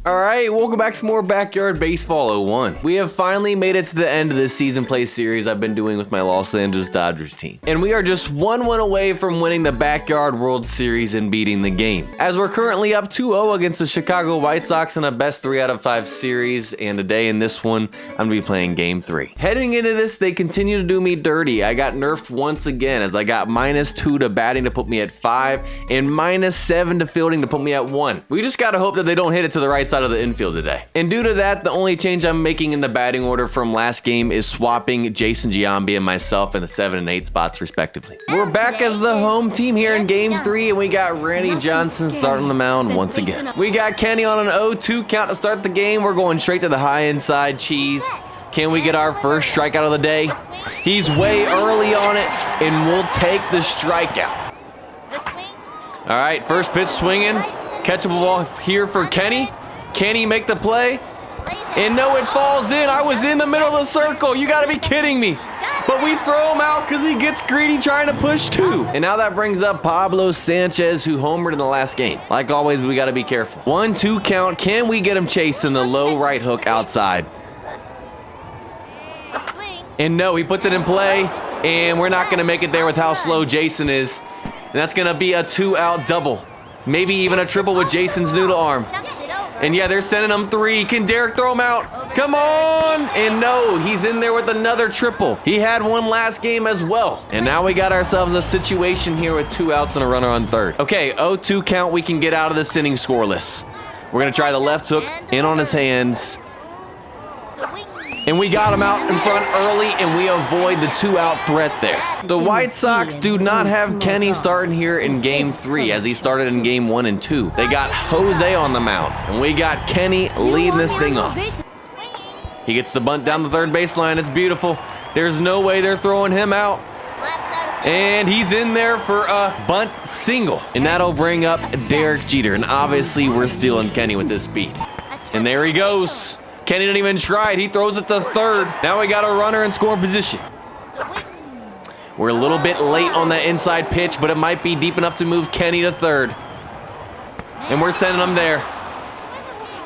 Alright, welcome back to more Backyard Baseball 01. We have finally made it to the end of this season play series I've been doing with my Los Angeles Dodgers team. And we are just one win away from winning the Backyard World Series and beating the game. As we're currently up 2-0 against the Chicago White Sox in a best 3 out of 5 series, and today in this one, I'm going to be playing Game 3. Heading into this, they continue to do me dirty. I got nerfed once again as I got -2 to batting to put me at 5 and -7 to fielding to put me at 1. We just got to hope that they don't hit it to the right side of the infield today. And due to that, the only change I'm making in the batting order from last game is swapping Jason Giambi and myself in the 7 and 8 spots respectively. We're back as the home team here in Game 3, and we got Randy Johnson starting the mound once again. We got Kenny on an 0-2 count to start the game. We're going straight to the high inside cheese. Can we get our first strikeout of the day? He's way early on it, and we'll take the strikeout. All right, first pitch swinging. Catchable ball here for Kenny. Can he make the play? And no, it falls in. I was in the middle of the circle. You got to be kidding me. But we throw him out because he gets greedy trying to push 2. And now that brings up Pablo Sanchez, who homered in the last game. Like always, we got to be careful. 1-2 count. Can we get him chasing the low right hook outside? And no, he puts it in play. And we're not going to make it there with how slow Jason is. And that's going to be a 2-out double. Maybe even a triple with Jason's noodle arm. And yeah, they're sending him 3. Can Derek throw him out? Come on! And no, he's in there with another triple. He had one last game as well. And now we got ourselves a situation here with 2 outs and a runner on third. Okay, 0-2 count. We can get out of this inning scoreless. We're going to try the left hook in on his hands. And we got him out in front early, and we avoid the 2-out threat there. The White Sox do not have Kenny starting here in Game 3 as he started in Game 1 and 2. They got Jose on the mound, and we got Kenny leading this thing off. He gets the bunt down the third baseline. It's beautiful. There's no way they're throwing him out. And he's in there for a bunt single. And that'll bring up Derek Jeter. And obviously, we're stealing Kenny with this speed. And there he goes. Kenny didn't even try it. He throws it to third. Now we got a runner in scoring position. We're a little bit late on that inside pitch, but it might be deep enough to move Kenny to third. And we're sending him there.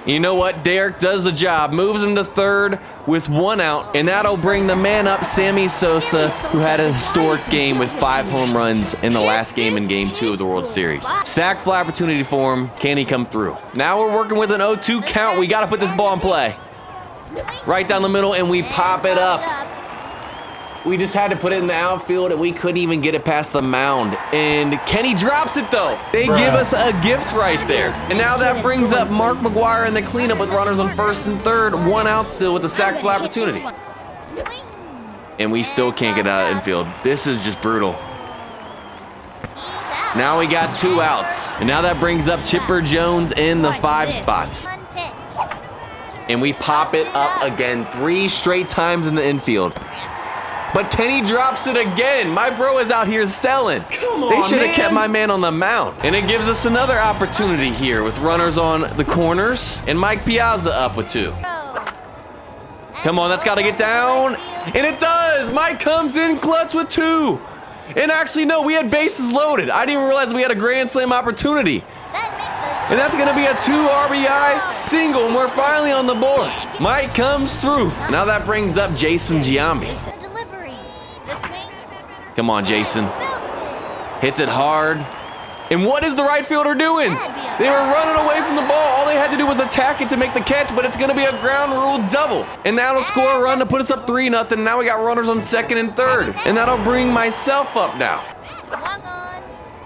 You know what? Derek does the job. Moves him to third with 1 out. And that'll bring the man up, Sammy Sosa, who had a historic game with 5 home runs in the last game in Game 2 of the World Series. Sack fly opportunity for him. Can he come through? Now we're working with an 0-2 count. We got to put this ball in play. Right down the middle, and we pop it up. We just had to put it in the outfield, and we couldn't even get it past the mound. And Kenny drops it, though. They give us a gift right there. And now that brings up Mark McGuire in the cleanup with runners on first and third. 1 out still with the sac fly opportunity. And we still can't get out of infield. This is just brutal. Now we got 2 outs. And now that brings up Chipper Jones in the 5 spot. And we pop it up again 3 straight times in the infield. But Kenny drops it again. My bro is out here selling. Come on, they should have kept my man on the mound. And it gives us another opportunity here with runners on the corners and Mike Piazza up with 2. Come on, that's got to get down. And it does. Mike comes in clutch with 2. And actually, no, we had bases loaded. I didn't even realize we had a grand slam opportunity. And that's going to be a 2 RBI single, and we're finally on the board. Mike comes through. Now that brings up Jason Giambi. Come on, Jason. Hits it hard. And what is the right fielder doing? They were running away from the ball. All they had to do was attack it to make the catch, but it's going to be a ground rule double. And that'll score a run to put us up 3-0. Now we got runners on second and third. And that'll bring myself up now.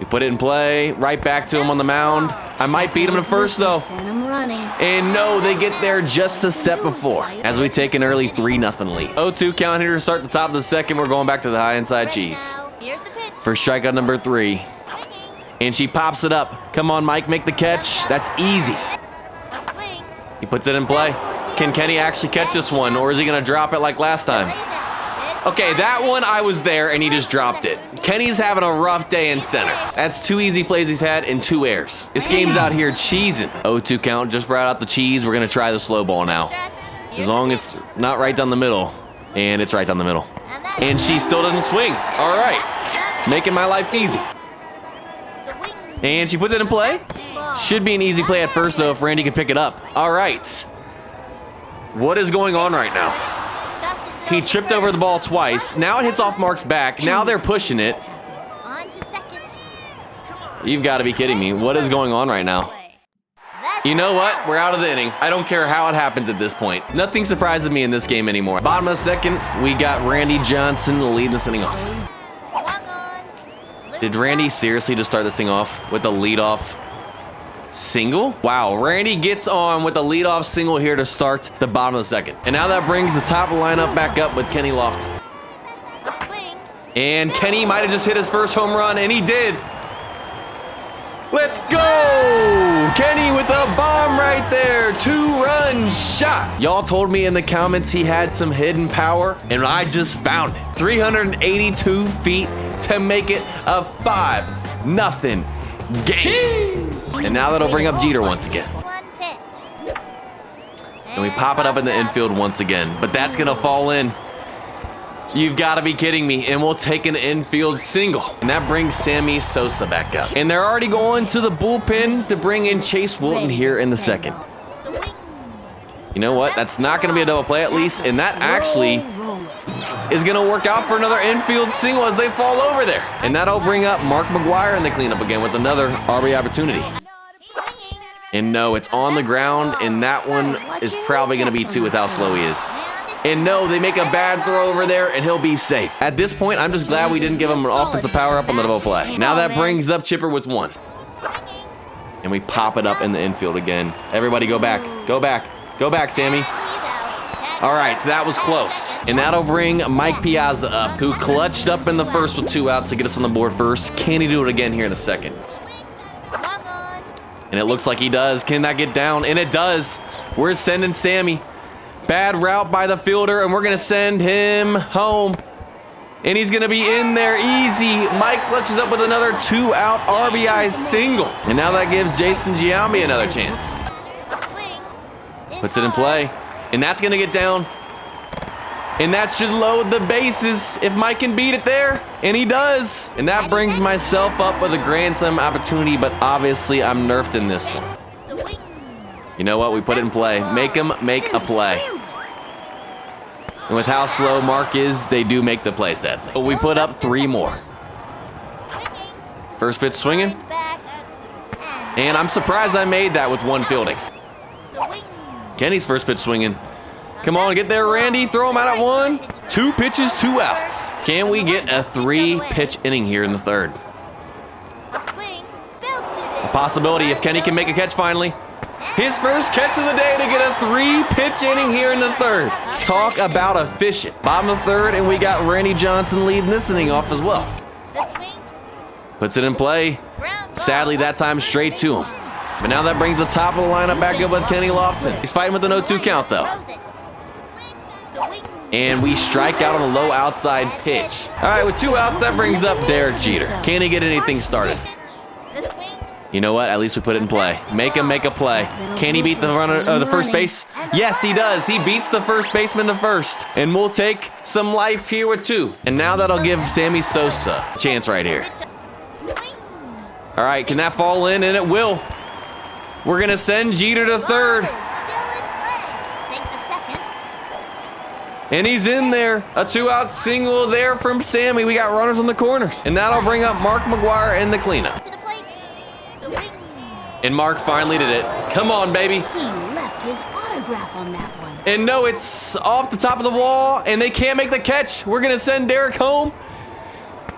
We put it in play. Right back to him on the mound. I might beat him to first, though. And no, they get there just a step before as we take an early 3-0 lead. 0-2 count here to start the top of the second. We're going back to the high inside cheese. For strikeout number 3. And she pops it up. Come on, Mike, make the catch. That's easy. He puts it in play. Can Kenny actually catch this one, or is he going to drop it like last time? Okay, that one I was there, and he just dropped it. Kenny's having a rough day in center. That's 2 easy plays he's had and 2 errors. This game's out here cheesing. 0-2 count, just brought out the cheese. We're going to try the slow ball now. As long as it's not right down the middle. And it's right down the middle. And she still doesn't swing. All right. Making my life easy. And she puts it in play. Should be an easy play at first, though, if Randy can pick it up. All right. What is going on right now? He tripped over the ball twice. Now it hits off Mark's back. Now they're pushing it. You've got to be kidding me. What is going on right now? You know what? We're out of the inning. I don't care how it happens at this point. Nothing surprises me in this game anymore. Bottom of the second, we got Randy Johnson leading this inning off. Did Randy seriously just start this thing off with a leadoff single? Wow, Randy gets on with a leadoff single here to start the bottom of the second. And now that brings the top of the lineup back up with Kenny Lofton. And Kenny might have just hit his first home run, and he did. Let's go! Kenny with a bomb right there. 2-run shot. Y'all told me in the comments he had some hidden power, and I just found it. 382 feet to make it a 5-0 game. And now that'll bring up Jeter once again. And we pop it up in the infield once again, but that's gonna fall in. You've got to be kidding me. And we'll take an infield single. And that brings Sammy Sosa back up. And they're already going to the bullpen to bring in Chase Wilton here in the second. You know what? That's not going to be a double play at least. And that actually is going to work out for another infield single as they fall over there. And that'll bring up Mark McGwire in the cleanup again with another RBI opportunity. And no, it's on the ground. And that one is probably going to be 2 with how slow he is. And no, they make a bad throw over there, and he'll be safe. At this point, I'm just glad we didn't give him an offensive power up on the double play. Now that brings up Chipper with 1. And we pop it up in the infield again. Everybody go back. Go back. Go back, Sammy. All right, that was close. And that'll bring Mike Piazza up, who clutched up in the first with 2 outs to get us on the board first. Can he do it again here in the second? And it looks like he does. Can that get down? And it does. We're sending Sammy. Bad route by the fielder, and we're going to send him home. And he's going to be in there easy. Mike clutches up with another 2-out RBI single. And now that gives Jason Giambi another chance. Puts it in play. And that's going to get down. And that should load the bases if Mike can beat it there. And he does. And that brings myself up with a grand slam opportunity, but obviously I'm nerfed in this one. You know what? We put it in play. Make him make a play. And with how slow Mark is, they do make the play, sadly. But we put up 3 more. First pitch swinging. And I'm surprised I made that with 1 fielding. Kenny's first pitch swinging. Come on, get there, Randy. Throw him out at 1. 2 pitches, 2 outs. Can we get a 3-pitch inning here in the third? A possibility if Kenny can make a catch finally. His first catch of the day to get a 3-pitch inning here in the third. Talk about efficient. Bottom of the third, and we got Randy Johnson leading this inning off as well. Puts it in play. Sadly, that time straight to him. But now that brings the top of the lineup back up with Kenny Lofton. He's fighting with an 0-2 count, though. And we strike out on a low outside pitch. All right, with 2 outs, that brings up Derek Jeter. Can he get anything started? You know what? At least we put it in play. Make him make a play. Can he beat the runner, the first base? Yes, he does. He beats the first baseman to first. And we'll take some life here with 2. And now that'll give Sammy Sosa a chance right here. All right, can that fall in? And it will. We're going to send Jeter to third. And he's in there. A 2-out single there from Sammy. We got runners on the corners. And that'll bring up Mark McGwire in the cleanup. And Mark finally did it. Come on, baby. He left his autograph on that one. And no, it's off the top of the wall, and they can't make the catch. We're going to send Derek home.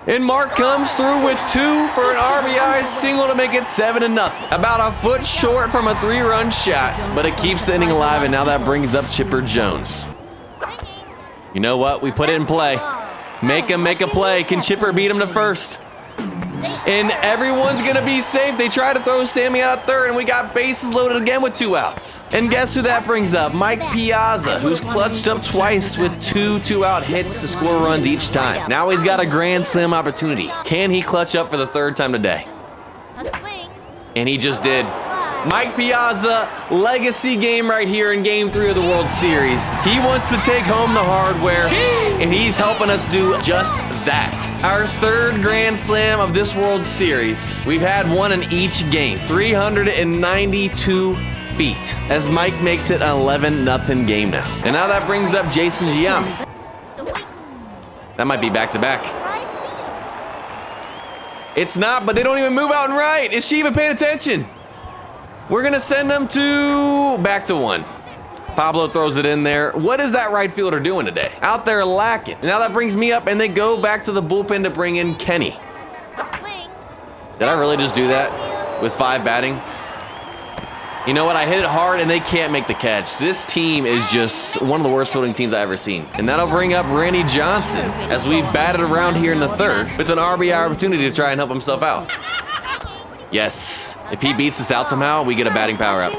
And Mark comes through with 2 for an RBI single to make it 7-0. About a foot short from a 3-run shot, but it keeps the inning alive, and now that brings up Chipper Jones. You know what? We put it in play. Make him make a play. Can Chipper beat him to first? And everyone's going to be safe. They try to throw Sammy out third, and we got bases loaded again with 2 outs. And guess who that brings up? Mike Piazza, who's clutched up twice with 2 2-out hits to score runs each time. Now he's got a grand slam opportunity. Can he clutch up for the 3rd time today? And he just did. Mike Piazza, legacy game right here in Game 3 of the World Series. He wants to take home the hardware, and he's helping us do just that. Our third grand slam of this World Series. We've had one in each game. 392 feet. As Mike makes it an 11-0 game now. And now that brings up Jason Giambi. That might be back-to-back. It's not, but they don't even move out and right. Is she even paying attention? We're gonna send them to back to one. Pablo throws it in there. What is that right fielder doing today? Out there lacking. And now that brings me up, and they go back to the bullpen to bring in Kenny. Did I really just do that with 5 batting? You know what? I hit it hard, and they can't make the catch. This team is just one of the worst fielding teams I've ever seen. And that'll bring up Randy Johnson as we've batted around here in the third with an RBI opportunity to try and help himself out. Yes. If he beats us out somehow, we get a batting power up.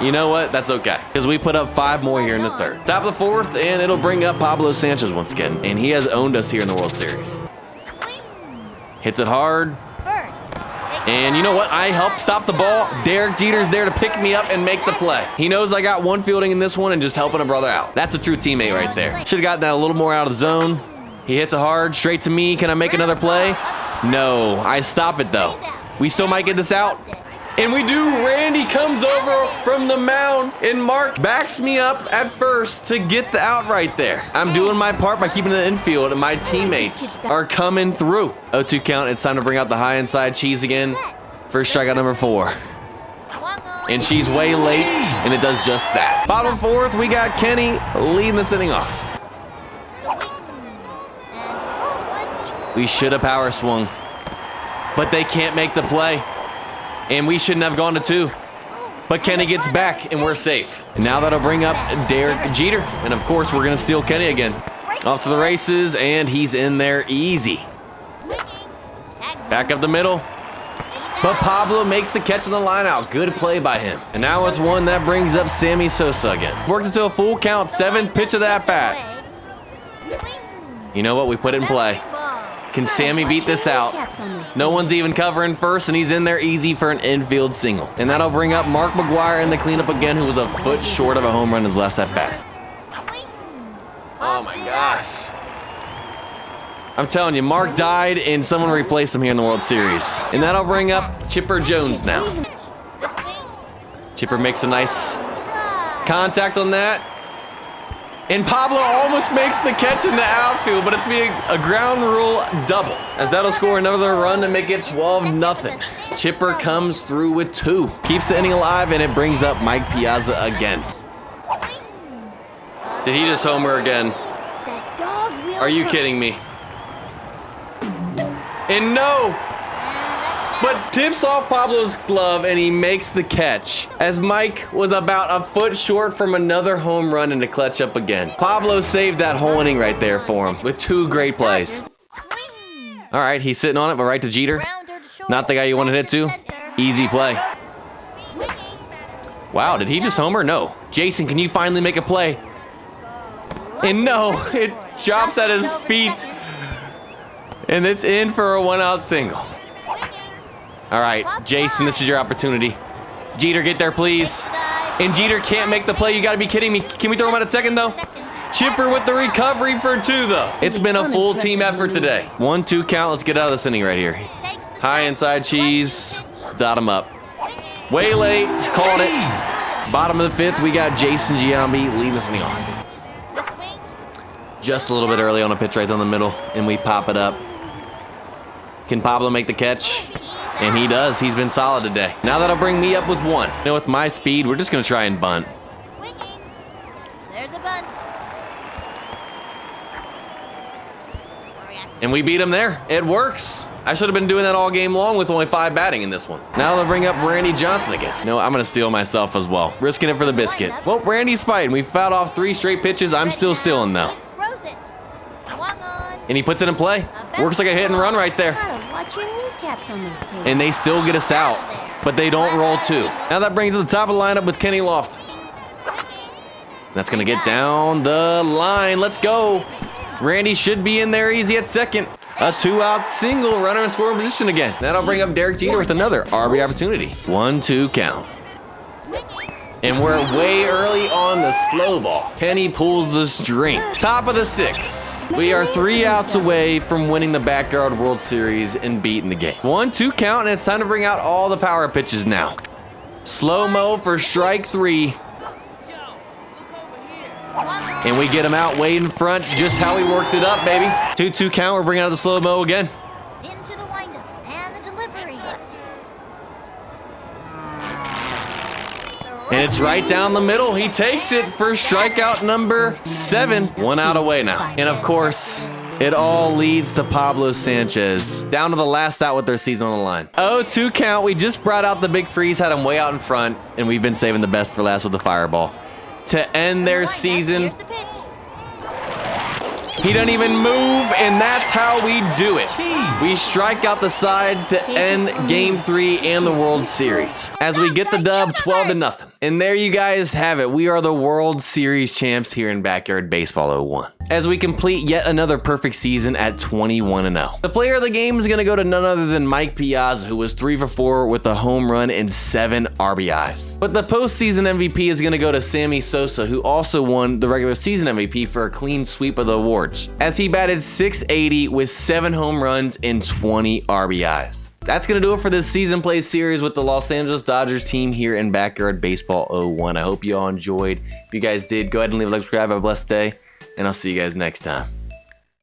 You know what? That's okay. Because we put up 5 more here in the third. Top of the fourth, and it'll bring up Pablo Sanchez once again. And he has owned us here in the World Series. Hits it hard. And you know what? I helped stop the ball. Derek Jeter's there to pick me up and make the play. He knows I got one fielding in this one and just helping a brother out. That's a true teammate right there. Should have gotten that a little more out of the zone. He hits it hard, straight to me. Can I make another play? No, I stop it though. We still might get this out. And we do. Randy comes over from the mound, and Mark backs me up at first to get the out right there. I'm doing my part by keeping the infield, and my teammates are coming through. 0-2 count. It's time to bring out the high inside cheese again. First strikeout number 4. And she's way late, and it does just that. Bottom fourth, we got Kenny leading this inning off. We should have power swung, but they can't make the play. And we shouldn't have gone to 2. But Kenny gets back, and we're safe. And now that'll bring up Derek Jeter. And of course, we're gonna steal Kenny again. Off to the races, and he's in there easy. Back up the middle. But Pablo makes the catch on the line out. Good play by him. And now with one, that brings up Sammy Sosa again. Worked into a full count, 7th pitch of that bat. You know what? We put it in play. Can Sammy beat this out? No one's even covering first, and he's in there easy for an infield single. And that'll bring up Mark McGwire in the cleanup again, who was a foot short of a home run his last at bat. Oh my gosh. I'm telling you, Mark died, and someone replaced him here in the World Series. And that'll bring up Chipper Jones now. Chipper makes a nice contact on that. And Pablo almost makes the catch in the outfield, but it's being a ground rule double, as that'll score another run to make it 12-0. Chipper comes through with 2. Keeps the inning alive, and it brings up Mike Piazza again. Did he just homer again? Are you kidding me? And no! But tips off Pablo's glove, and he makes the catch, as Mike was about a foot short from another home run and to clutch up again. Pablo saved that whole inning right there for him with 2 great plays. All right, he's sitting on it, but right to Jeter. Not the guy you wanted to hit to. Easy play. Wow, did he just homer? No. Jason, can you finally make a play? And no, it chops at his feet, and it's in for a 1-out single. All right, Jason, this is your opportunity. Jeter, get there, please. And Jeter can't make the play. You got to be kidding me. Can we throw him out at second, though? Chipper with the recovery for 2, though. It's been a full team effort today. 1-2 count. Let's get out of this inning right here. High inside cheese. Let's dot him up. Way late. Called it. Bottom of the 5th, we got Jason Giambi leading this inning off. Just a little bit early on a pitch right down the middle, and we pop it up. Can Pablo make the catch? And he does. He's been solid today. Now that'll bring me up with 1. You know, with my speed, we're just going to try and bunt. There's a bunt. And we beat him there. It works. I should have been doing that all game long with only 5 batting in this one. Now they'll bring up Randy Johnson again. No, I'm going to steal myself as well. Risking it for the biscuit. Well, Randy's fighting. We fouled off 3 straight pitches. I'm still stealing, though. And he puts it in play. Works like a hit and run right there. And they still get us out, but they don't roll 2. Now that brings us to the top of the lineup with Kenny Loft. That's going to get down the line. Let's go. Randy should be in there easy at second. A 2-out single, runner in scoring position again. That'll bring up Derek Jeter with another RB opportunity. 1-2 count. And we're way early on the slow ball. Penny pulls the string. Top of the 6th. We are 3 outs away from winning the Backyard World Series and beating the game. 1-2 count, and it's time to bring out all the power pitches now. Slow-mo for strike 3. And we get him out way in front, just how we worked it up, baby. 2-2 count, we're bringing out the slow-mo again. Into the windup and the delivery. And it's right down the middle. He takes it for strikeout number 7. 1 out away now. And of course, it all leads to Pablo Sanchez. Down to the last out with their season on the line. 0-2 count. We just brought out the big freeze, had him way out in front, and we've been saving the best for last with the fireball. To end their season, he doesn't even move, and that's how we do it. We strike out the side to end Game 3 and the World Series as we get the dub 12-0. And there you guys have it. We are the World Series champs here in Backyard Baseball 01 as we complete yet another perfect season at 21-0. The player of the game is going to go to none other than Mike Piazza, who was 3 for 4 with a home run and 7 RBIs. But the postseason MVP is going to go to Sammy Sosa, who also won the regular season MVP for a clean sweep of the awards, as he batted .680 with 7 home runs and 20 RBIs. That's going to do it for this season play series with the Los Angeles Dodgers team here in Backyard Baseball 01. I hope you all enjoyed. If you guys did, go ahead and leave a like, subscribe, have a blessed day, and I'll see you guys next time.